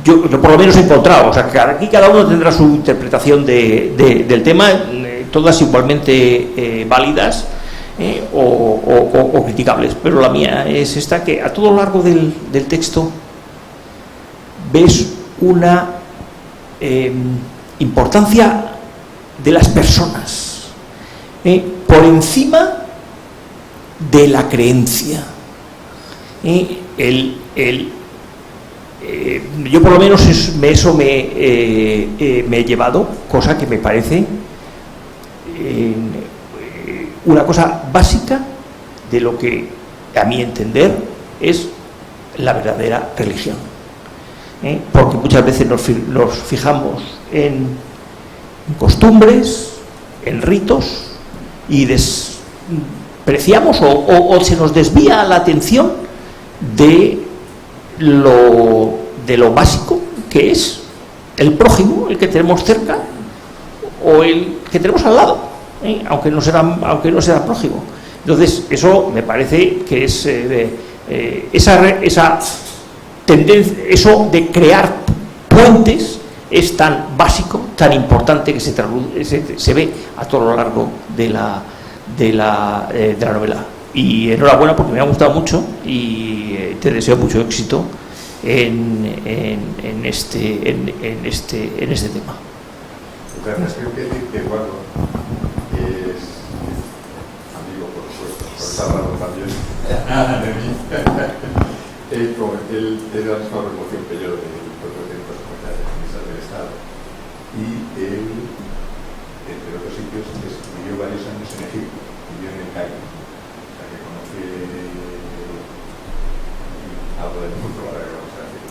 yo por lo menos he encontrado, o sea, que aquí cada uno tendrá su interpretación del tema, todas igualmente válidas o criticables, pero la mía es esta, que a todo lo largo del texto ves una importancia de las personas por encima de la creencia. Yo por lo menos eso me he llevado, cosa que me parece una cosa básica de lo que, a mi entender, es la verdadera religión. Porque muchas veces nos fijamos en costumbres, en ritos, y despreciamos o se nos desvía la atención de lo básico, que es el prójimo, el que tenemos cerca o el que tenemos al lado, aunque no será prójimo. Entonces eso me parece que es esa tendencia, eso de crear puentes, es tan básico, tan importante, que se ve a todo lo largo de la novela. Y enhorabuena, porque me ha gustado mucho y te deseo mucho éxito en este tema. Gracias. Creo que Eduardo es amigo, por supuesto, por estar hablando también de mí. Él es de la misma promoción que yo del Cuerpo de Técnicos, Comerciales, del Estado, y él, entre otros sitios, vivió varios años en Egipto, vivió en el Cairo, o sea que conoce algo del mundo, ahora que vamos a decir.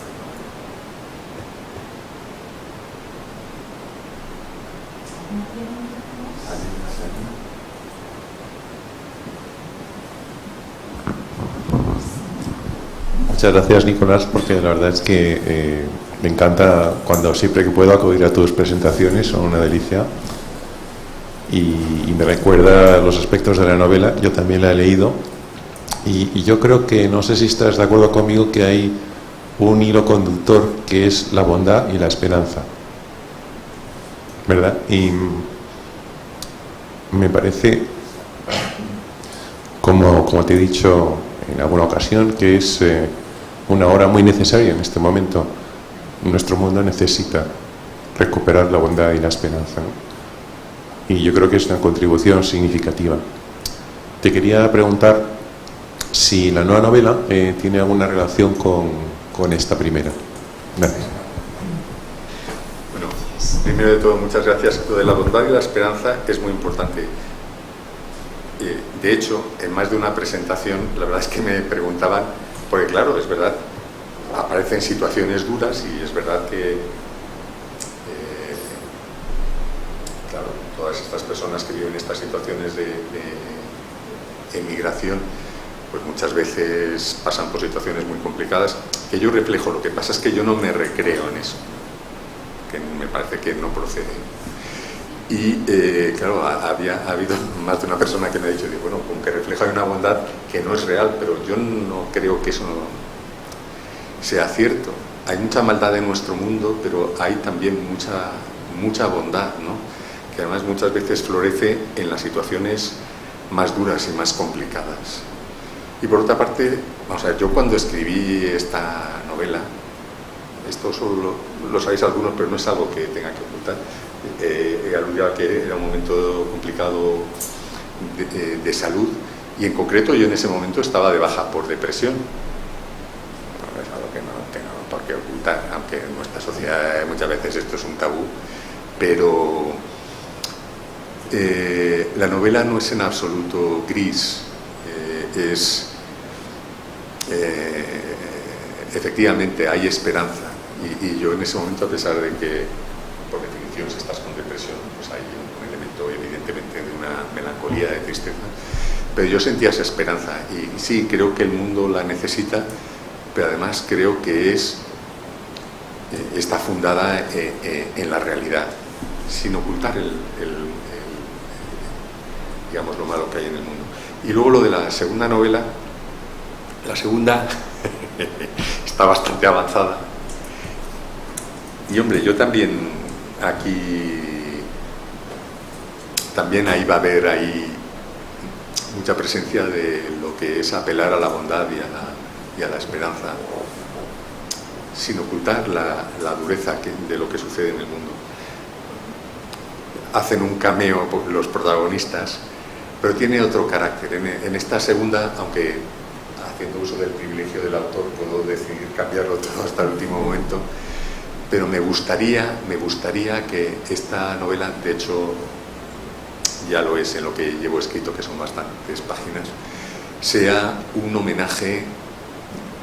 Muchas gracias, Nicolás, porque la verdad es que me encanta cuando siempre que puedo acudir a tus presentaciones, son una delicia, y me recuerda los aspectos de la novela. Yo también la he leído y yo creo que, no sé si estás de acuerdo conmigo, que hay un hilo conductor que es la bondad y la esperanza, ¿verdad? Y me parece, como te he dicho en alguna ocasión, que es una hora muy necesaria en este momento. Nuestro mundo necesita recuperar la bondad y la esperanza, ¿no? Y yo creo que es una contribución significativa. Te quería preguntar si la nueva novela tiene alguna relación con esta primera. Gracias. Bueno, primero de todo, muchas gracias. Lo de la bondad y la esperanza es muy importante. De hecho, en más de una presentación, la verdad es que me preguntaban, porque claro, es verdad, aparecen situaciones duras y es verdad que, claro, todas estas personas que viven estas situaciones de emigración, pues muchas veces pasan por situaciones muy complicadas, que yo reflejo. Lo que pasa es que yo no me recreo en eso, que me parece que no procede. Y claro, ha habido más de una persona que me ha dicho, bueno, con que refleja una bondad que no es real, pero yo no creo que eso sea cierto. Hay mucha maldad en nuestro mundo, pero hay también mucha bondad, ¿no? Que además muchas veces florece en las situaciones más duras y más complicadas. Y por otra parte, vamos a ver, yo cuando escribí esta novela, esto solo lo sabéis algunos, pero no es algo que tenga que ocultar, aludía que era un momento complicado de salud, y en concreto yo en ese momento estaba de baja por depresión. es algo que no tengo por qué ocultar, aunque en nuestra sociedad muchas veces esto es un tabú, pero la novela no es en absoluto gris, efectivamente hay esperanza, y yo en ese momento, a pesar de que por definición si estás con depresión pues hay un elemento evidentemente de una melancolía, de tristeza, pero yo sentía esa esperanza y sí, creo que el mundo la necesita, pero además creo que está fundada en la realidad, sin ocultar digamos, lo malo que hay en el mundo. Y luego lo de la segunda novela, la segunda está bastante avanzada. Y hombre, yo también también ahí va a haber mucha presencia de lo que es apelar a la bondad y a la esperanza, sin ocultar la dureza de lo que sucede en el mundo. Hacen un cameo los protagonistas, pero tiene otro carácter. En esta segunda, aunque haciendo uso del privilegio del autor puedo decidir cambiarlo todo hasta el último momento, pero me gustaría que esta novela, de hecho ya lo es en lo que llevo escrito, que son bastantes páginas, sea un homenaje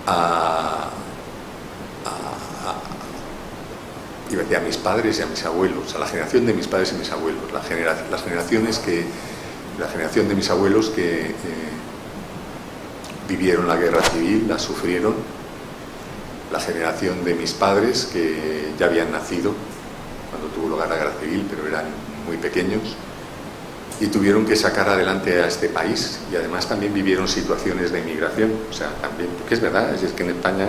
a mis padres y a mis abuelos, a la generación de mis padres y mis abuelos, la generación de mis abuelos que vivieron la guerra civil, la sufrieron, la generación de mis padres que ya habían nacido cuando tuvo lugar la guerra civil, pero eran muy pequeños y tuvieron que sacar adelante a este país, y además también vivieron situaciones de inmigración, o sea, también, porque es verdad, es que en España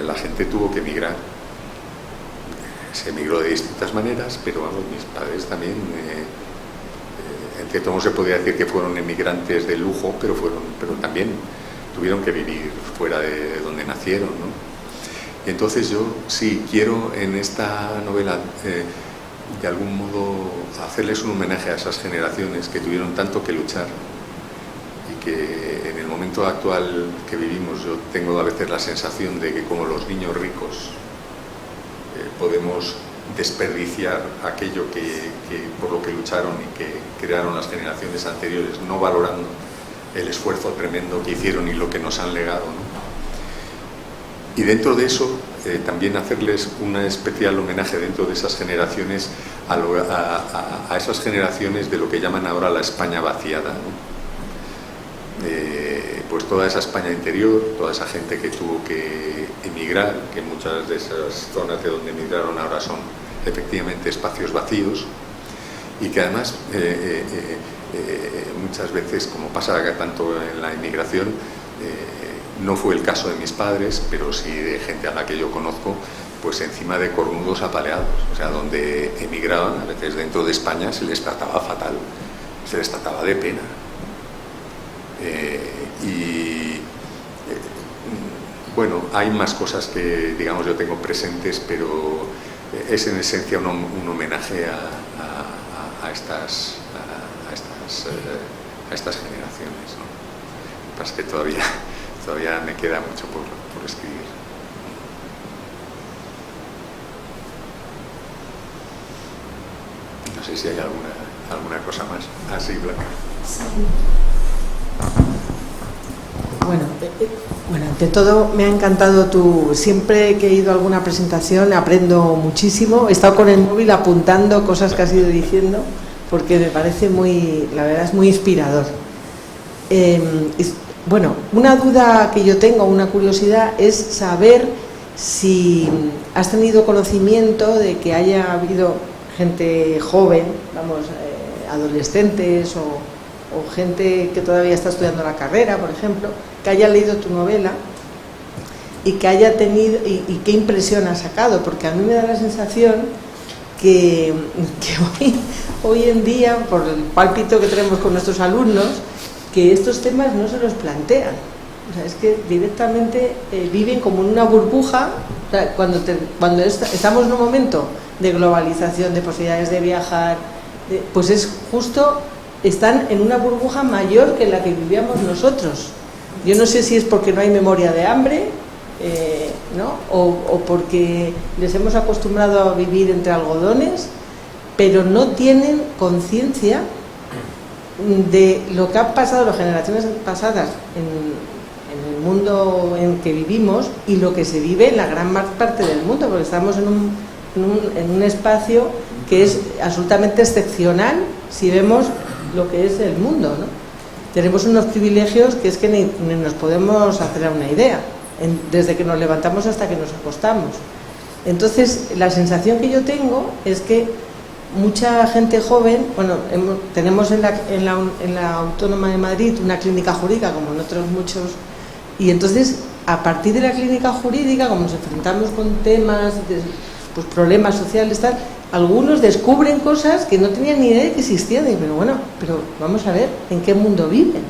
la gente tuvo que emigrar. Se emigró de distintas maneras, pero vamos, mis padres también, en cierto modo se podría decir que fueron emigrantes de lujo, pero también tuvieron que vivir fuera de donde nacieron, ¿no? Entonces yo sí quiero en esta novela de algún modo hacerles un homenaje a esas generaciones que tuvieron tanto que luchar y que en el momento actual que vivimos yo tengo a veces la sensación de que como los niños ricos podemos desperdiciar aquello por lo que lucharon y que crearon las generaciones anteriores, no valorando el esfuerzo tremendo que hicieron y lo que nos han legado, ¿no? Y dentro de eso también hacerles un especial homenaje dentro de esas generaciones a esas generaciones de lo que llaman ahora la España vaciada, ¿no? Pues toda esa España interior, toda esa gente que tuvo que emigrar, que muchas de esas zonas de donde emigraron ahora son efectivamente espacios vacíos, y que además muchas veces, como pasa tanto en la inmigración, no fue el caso de mis padres, pero sí de gente a la que yo conozco, pues encima de cornudos apaleados, o sea, donde emigraban, a veces dentro de España se les trataba fatal, se les trataba de pena. Bueno, hay más cosas que, digamos, yo tengo presentes, pero es en esencia un homenaje a estas generaciones, ¿no? Lo que pasa es que todavía me queda mucho por escribir. No sé si hay alguna cosa más. Ah, sí, Blanca. Sí. Bueno, ante todo me ha encantado siempre que he ido a alguna presentación aprendo muchísimo, he estado con el móvil apuntando cosas que has ido diciendo porque me parece la verdad es muy inspirador. Bueno, una duda que yo tengo, una curiosidad, es saber si has tenido conocimiento de que haya habido gente joven, vamos, adolescentes o gente que todavía está estudiando la carrera, por ejemplo, que haya leído tu novela y que haya tenido, y qué impresión ha sacado, porque a mí me da la sensación que hoy en día, por el pálpito que tenemos con nuestros alumnos, que estos temas no se los plantean. O sea, es que directamente viven como en una burbuja. O sea, cuando estamos en un momento de globalización, de posibilidades de viajar, pues es justo, están en una burbuja mayor que la que vivíamos nosotros. Yo no sé si es porque no hay memoria de hambre ¿no? O porque les hemos acostumbrado a vivir entre algodones, pero no tienen conciencia de lo que han pasado las generaciones pasadas en el mundo en que vivimos y lo que se vive en la gran parte del mundo, porque estamos en un espacio que es absolutamente excepcional si vemos lo que es el mundo, ¿no? Tenemos unos privilegios que es que ni nos podemos hacer una idea, desde que nos levantamos hasta que nos acostamos. Entonces, la sensación que yo tengo es que mucha gente joven, bueno, tenemos en la Autónoma de Madrid una clínica jurídica, como en otros muchos, y entonces, a partir de la clínica jurídica, como nos enfrentamos con temas, pues problemas sociales, tal, algunos descubren cosas que no tenían ni idea de que existían. Y pero bueno, pero vamos a ver en qué mundo viven,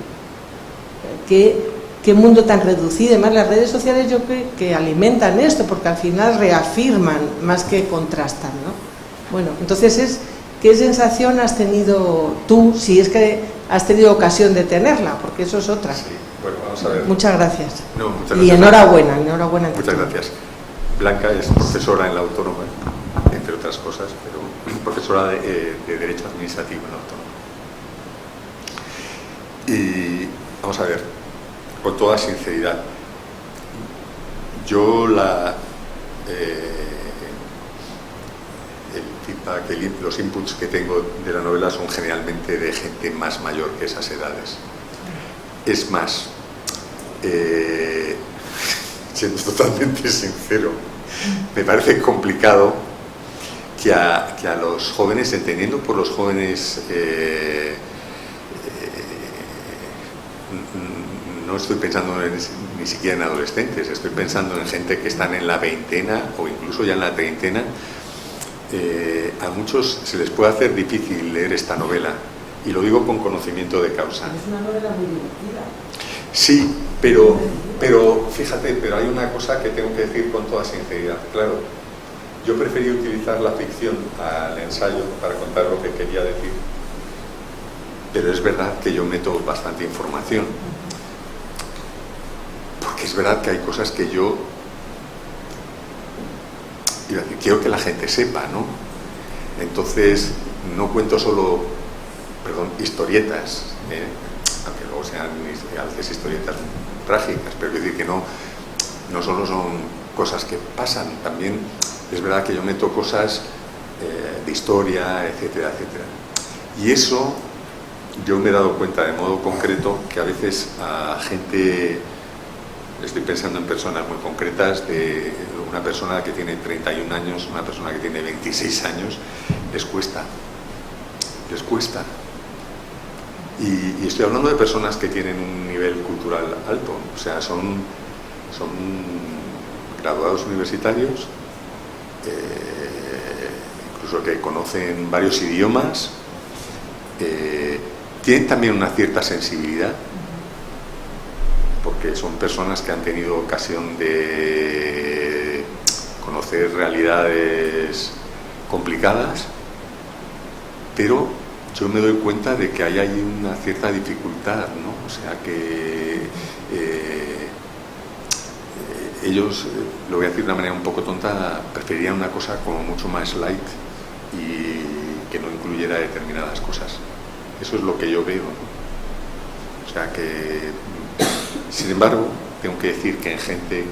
qué mundo tan reducido. Además, las redes sociales yo creo que alimentan esto, porque al final reafirman más que contrastan, ¿no? Bueno, entonces ¿qué sensación has tenido tú, si es que has tenido ocasión de tenerla? Porque eso es otra. Sí, bueno, vamos a ver. Muchas gracias. No, muchas y gracias. enhorabuena. Muchas gracias. Blanca es profesora en la Autónoma, entre otras cosas, pero profesora de Derecho Administrativo en la Autónoma. Y vamos a ver, con toda sinceridad, yo el feedback, los inputs que tengo de la novela son generalmente de gente más mayor que esas edades. Es más, siendo totalmente sincero, me parece complicado que a los jóvenes, entendiendo por los jóvenes, no estoy pensando ni siquiera en adolescentes, estoy pensando en gente que están en la veintena o incluso ya en la treintena. A muchos se les puede hacer difícil leer esta novela, y lo digo con conocimiento de causa. Es una novela muy divertida. Sí, pero fíjate, pero hay una cosa que tengo que decir con toda sinceridad. Claro, yo preferí utilizar la ficción al ensayo para contar lo que quería decir, pero es verdad que yo meto bastante información, porque es verdad que hay cosas que yo quiero que la gente sepa, ¿no? Entonces, no cuento solo, historietas, aunque luego sean a veces historietas trágicas, pero quiero decir que no solo son cosas que pasan, también es verdad que yo meto cosas de historia, etcétera, etcétera. Y eso yo me he dado cuenta de modo concreto que a veces a gente, estoy pensando en personas muy concretas, de una persona que tiene 31 años, una persona que tiene 26 años, les cuesta. Y estoy hablando de personas que tienen un nivel cultural alto, o sea, son graduados universitarios, incluso que conocen varios idiomas, tienen también una cierta sensibilidad, porque son personas que han tenido ocasión de conocer realidades complicadas, pero yo me doy cuenta de que hay una cierta dificultad, ¿no? O sea que ellos, lo voy a decir de una manera un poco tonta, preferirían una cosa como mucho más light y que no incluyera determinadas cosas. Eso es lo que yo veo, ¿no? O sea que, sin embargo, tengo que decir que en gente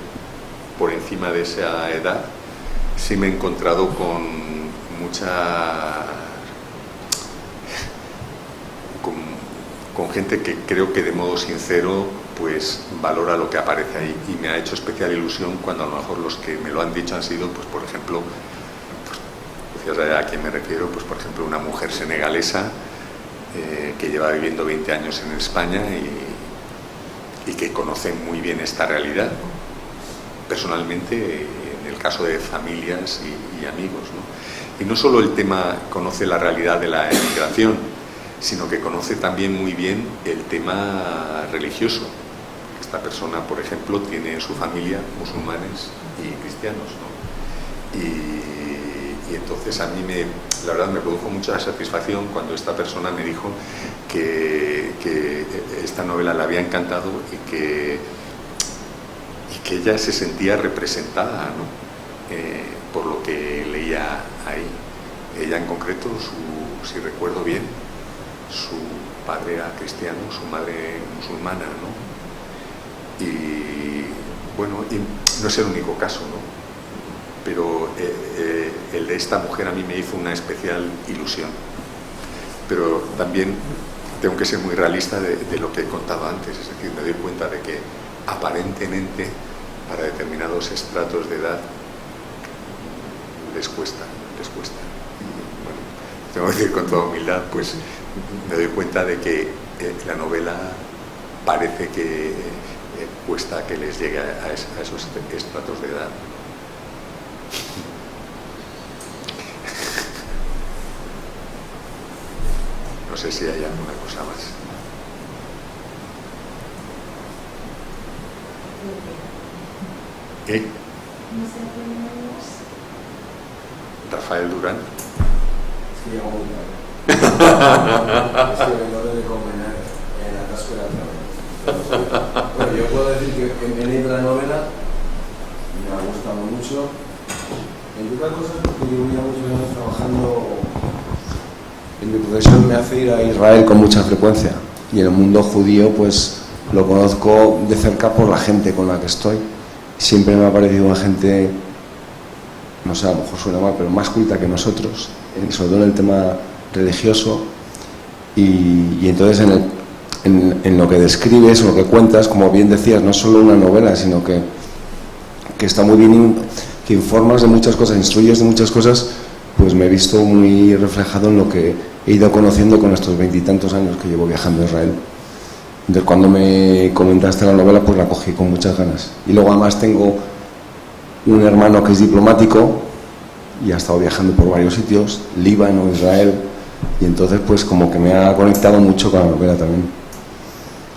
por encima de esa edad sí me he encontrado con con gente que creo que de modo sincero pues valora lo que aparece ahí, y me ha hecho especial ilusión cuando a lo mejor los que me lo han dicho han sido, pues por ejemplo, pues ya sabes a quién me refiero, pues por ejemplo una mujer senegalesa que lleva viviendo 20 años en España y que conoce muy bien esta realidad personalmente, en el caso de familias y amigos, ¿no? Y no solo el tema conoce la realidad de la emigración, sino que conoce también muy bien el tema religioso. Esta persona, por ejemplo, tiene en su familia musulmanes y cristianos, ¿no? Y entonces a mí la verdad me produjo mucha satisfacción cuando esta persona me dijo que esta novela le había encantado y que que ella se sentía representada, ¿no? Por lo que leía ahí. Ella en concreto, si recuerdo bien, su padre era cristiano, su madre musulmana, ¿no? Y bueno, y no es el único caso, ¿no? Pero el de esta mujer a mí me hizo una especial ilusión. Pero también tengo que ser muy realista de lo que he contado antes, es decir, me doy cuenta de que aparentemente para determinados estratos de edad les cuesta. Y, bueno, tengo que decir con toda humildad, pues me doy cuenta de que la novela parece que cuesta que les llegue a esos estratos de edad. No sé si hay alguna cosa más. ¿Eh? No sé qué nombre es. Rafael Durán. Sí, llego muy tarde. Es que vengo de comer en la atasco de la trama. Bueno, yo puedo decir que me he leído la novela, me ha gustado mucho, entre otras cosas porque yo llevo muchos años trabajando. En mi profesión me hace ir a Israel con mucha frecuencia y en el mundo judío pues lo conozco de cerca por la gente con la que estoy. Siempre me ha parecido una gente, no sé, a lo mejor suena mal, pero más culta que nosotros, sobre todo en el tema religioso. Y entonces en lo que describes, en lo que cuentas, como bien decías, no es solo una novela, sino que está muy bien, que informas de muchas cosas, instruyes de muchas cosas, pues me he visto muy reflejado en lo que he ido conociendo con estos 20 y tantos años que llevo viajando a Israel. Entonces, cuando me comentaste la novela, pues la cogí con muchas ganas. Y luego además tengo un hermano que es diplomático y ha estado viajando por varios sitios, Líbano, Israel, y entonces pues como que me ha conectado mucho con la novela también.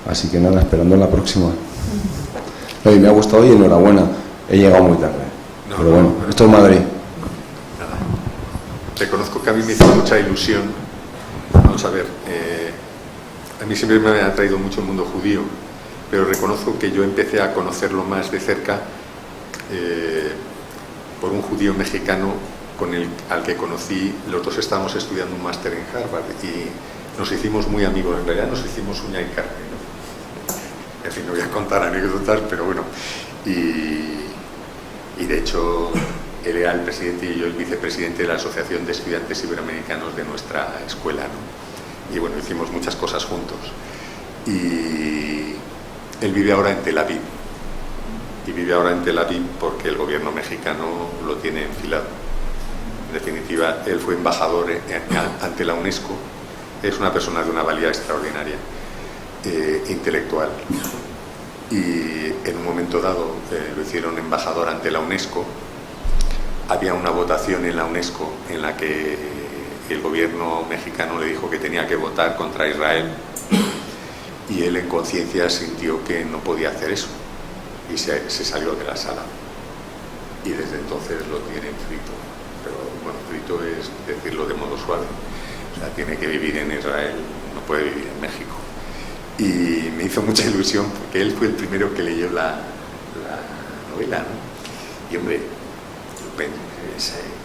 Así que nada, esperando la próxima. Y me ha gustado y enhorabuena, he llegado muy tarde. Pero bueno, esto es Madrid. Nada. Reconozco que a mí me hizo mucha ilusión. Vamos a ver, a mí siempre me ha atraído mucho el mundo judío, pero reconozco que yo empecé a conocerlo más de cerca por un judío mexicano al que conocí. Los dos estábamos estudiando un máster en Harvard y nos hicimos muy amigos. En realidad nos hicimos uña y carne, ¿no? En fin, no voy a contar anécdotas, pero bueno. Y de hecho, él era el presidente y yo el vicepresidente de la Asociación de Estudiantes Iberoamericanos de nuestra escuela, ¿no? Y bueno, hicimos muchas cosas juntos. Y él vive ahora en Tel Aviv. Y vive ahora en Tel Aviv porque el gobierno mexicano lo tiene enfilado. En definitiva, él fue embajador ante la UNESCO. Es una persona de una valía extraordinaria, intelectual. Y en un momento dado lo hicieron embajador ante la UNESCO. Había una votación en la UNESCO en la que el gobierno mexicano le dijo que tenía que votar contra Israel y él en conciencia sintió que no podía hacer eso y se salió de la sala y desde entonces lo tienen frito, pero bueno, frito es decirlo de modo suave, o sea, tiene que vivir en Israel, no puede vivir en México. Y me hizo mucha ilusión porque él fue el primero que leyó la novela, ¿no? Y hombre,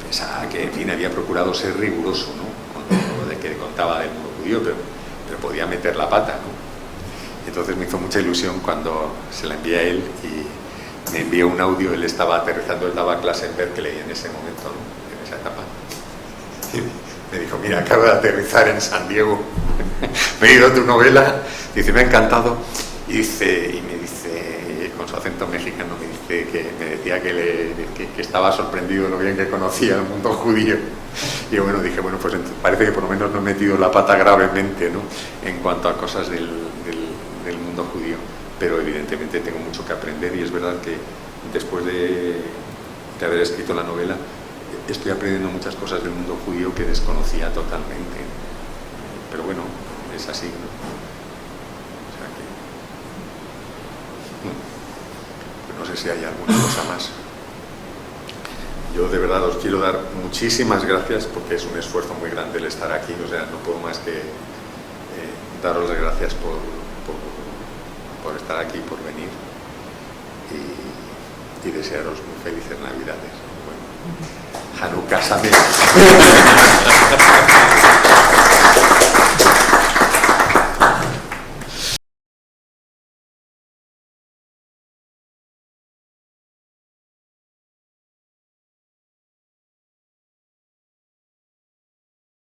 pensaba que, en fin, había procurado ser riguroso, ¿no? Con lo de que contaba del mundo judío, pero podía meter la pata, ¿no? Entonces me hizo mucha ilusión cuando se la envié a él y me envió un audio. Él estaba aterrizando, él daba clase en Berkeley en ese momento, ¿no? En esa etapa. Y me dijo, mira, acabo de aterrizar en San Diego, me he ido a tu novela, dice, me ha encantado, y me dice, con su acento mexicano, me decía que estaba sorprendido de lo bien que conocía el mundo judío. Y bueno, dije, bueno, pues parece que por lo menos no he metido la pata gravemente, ¿no? En cuanto a cosas del mundo judío, pero evidentemente tengo mucho que aprender y es verdad que después de haber escrito la novela estoy aprendiendo muchas cosas del mundo judío que desconocía totalmente, pero bueno, es así, ¿no? O sea que no sé si hay alguna cosa más. Yo de verdad os quiero dar muchísimas gracias porque es un esfuerzo muy grande el estar aquí, o sea, no puedo más que daros las gracias por estar aquí, por venir y desearos muy felices Navidades. Bueno, Hanukkah, amén.